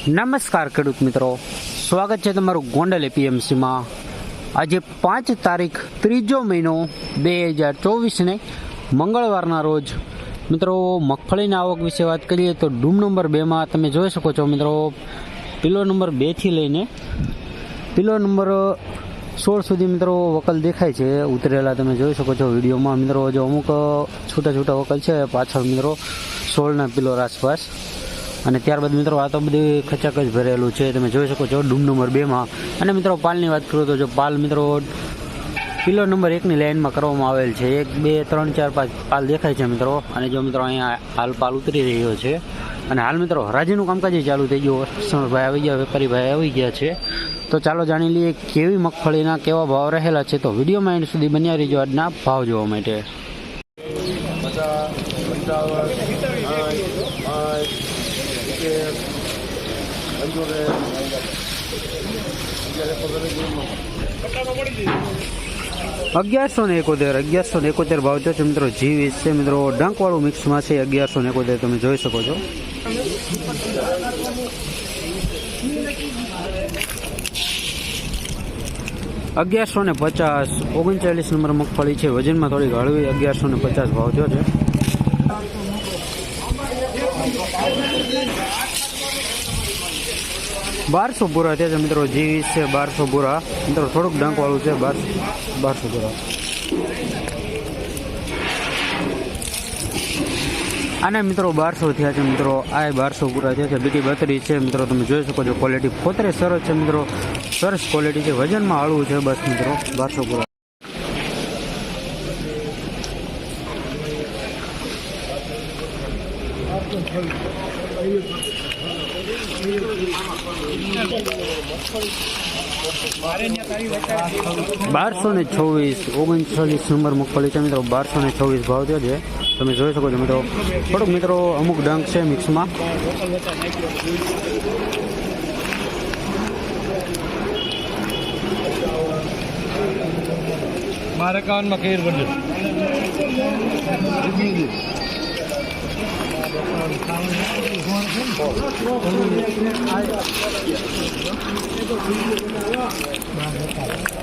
નમસ્કાર ખેડૂત મિત્રો, સ્વાગત છે તમારું ગોંડલ એપીએમસીમાં। આજે 5 તારીખ 3જો મહિનો 2024ને મંગળવારના રોજ મિત્રો મગફળીના આવક વિશે વાત કરીએ તો ડૂમ નંબર 2માં તમે જોઈ શકો છો મિત્રો, પિલો નંબર 2થી લઈને પિલો નંબર 16 સુધી મિત્રો વકલ દેખાય છે ઉતરેલા, તમે જોઈ શકો છો વિડીયોમાં મિત્રો। જો અમુક છૂટા છૂટા વકલ છે પાછળ મિત્રો 16ના પિલોર આસપાસ, અને ત્યારબાદ મિત્રો આ તો બધી ખચાક જ ભરેલું છે, તમે જોઈ શકો છો ડૂમ નંબર 2માં। અને મિત્રો પાલની વાત કરું તો જો પાલ મિત્રો પિલો નંબર 1ની લાઇનમાં કરવામાં આવેલ છે, 1 2 3 4 5 પાલ દેખાય છે મિત્રો। અને જો મિત્રો અહીંયા હાલ પાલ ઉતરી રહ્યો છે, અને હાલ મિત્રો હરાજીનું કામકાજ ચાલુ થઈ ગયું, કસ્ટમરભાઈ આવી ગયા, વેપારીભાઈ આવી ગયા છે। તો ચાલો જાણી લઈએ કેવી મગફળીના કેવા ભાવ રહેલા છે, તો વિડીયોમાં એન્ડ સુધી બન્યા રહીજો આજના ભાવ જોવા માટે। $1171 ભાવ છે મિત્રો, G20 છે મિત્રો, ડંકવાળું મિક્સમાં છે, 1171 તમે જોઈ શકો છો। $1150 39 નંબર મગફળી છે, વજનમાં થોડી હળવી, 1150 ભાવ થયો છે। $1200 પૂરા થયા છે મિત્રો, G20 છે, $1200 પૂરા મિત્રો, થોડુંક ડંક વાળું છે, 1200 પૂરા। આને મિત્રો 1200 થયા છે મિત્રો, આ 1200 પૂરા થયા છે। બીટી 32 છે મિત્રો, તમે જોઈ શકો છો, ક્વોલિટી પોતરે સરસ છે મિત્રો, સરસ ક્વોલિટી છે, વજનમાં હળવું છે બસ મિત્રો, 1200 પૂરા। $1224 39 નંબર મગફળી છે મિત્રો, 1224 ભાવ થયો છે, તમે જોઈ શકો છો મિત્રો। થોડુંક મિત્રો અમુક ડંક છે મિક્સમાં। મારે કાનમાં કેર બદલ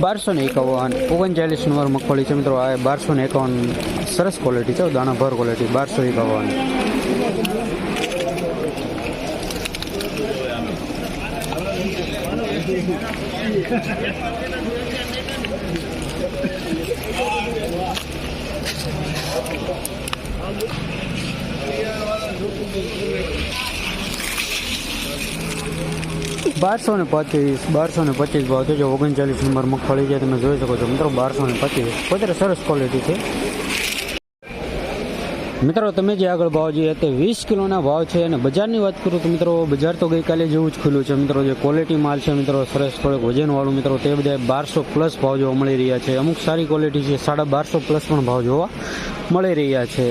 $1251 39 નંબર મગફળી છે મિત્રો, આ 1251 સરસ ક્વોલિટી છે, દાણા ભર ક્વોલિટી, 1251। $1225 ભાવ છે, જો 39 નંબર મગફળી છે, તમે જોઈ શકો છો મિત્રો, 1225 પોતે સરસ ક્વોલિટી છે મિત્રો। તમે જે આગળ ભાવ જોઈએ તે 20 કિલોના ભાવ છે, અને બજારની વાત કરું તો મિત્રો બજાર તો ગઈકાલે જેવું જ ખુલ્લું છે મિત્રો। જે ક્વોલિટી માલ છે મિત્રો સરસ થોડુંક વજનવાળું મિત્રો, તે બધા 1200+ ભાવ જોવા મળી રહ્યા છે, અમુક સારી ક્વોલિટી છે, 1250+ પણ ભાવ જોવા મળી રહ્યા છે।